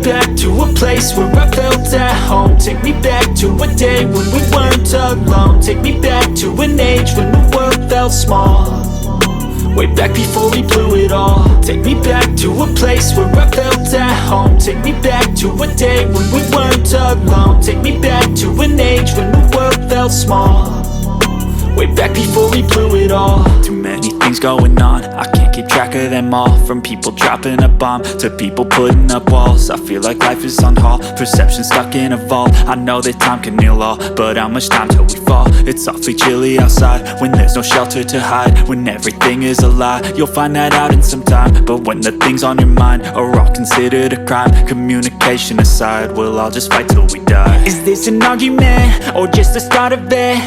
back to a place where I felt at home. Take me back to a day when we weren't alone. Take me back to an age when the world felt small, way back before we blew it all. Take me back to a place where I felt at home. Take me back to a day when we weren't alone. Take me back to an age when the world felt small, way back before we blew it all. Too many things going on, I can't keep track of them all. From people dropping a bomb to people putting up walls. I feel like life is on hold, perception stuck in a vault. I know that time can heal all, but how much time till we fall? It's awfully chilly outside when there's no shelter to hide. When everything is a lie, you'll find that out in some time. But when the things on your mind are all considered a crime, communication aside, we'll all just fight till we die. Is this an argument or just the start of it?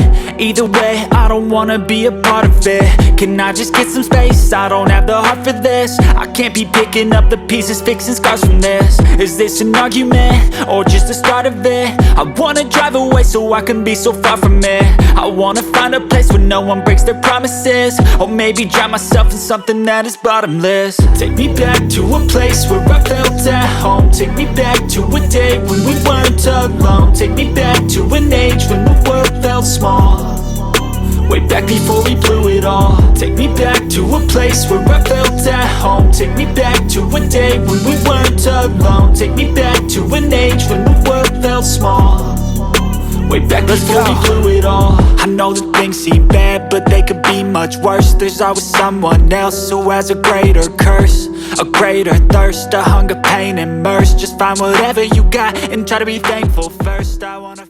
Either way, I don't wanna be a part of it. Can I just get some space? I don't have the heart for this. I can't be picking up the pieces, fixing scars from this. Is this an argument or just the start of it? I wanna drive away so I can be so far from it. I wanna find a place where no one breaks their promises, or maybe drown myself in something that is bottomless. Take me back to a place where I felt at home. Take me back to a day when we weren't alone. Take me back to an age when the world felt small, way back before we blew it all. Take me back to a place where I felt at home. Take me back to a day when we weren't alone. Take me back to an age when the world felt small, way back before we blew it all. I know that things seem bad, but they could be much worse. There's always someone else who has a greater curse, a greater thirst, a hunger, pain, and mercy. Just find whatever you got and try to be thankful first. I wanna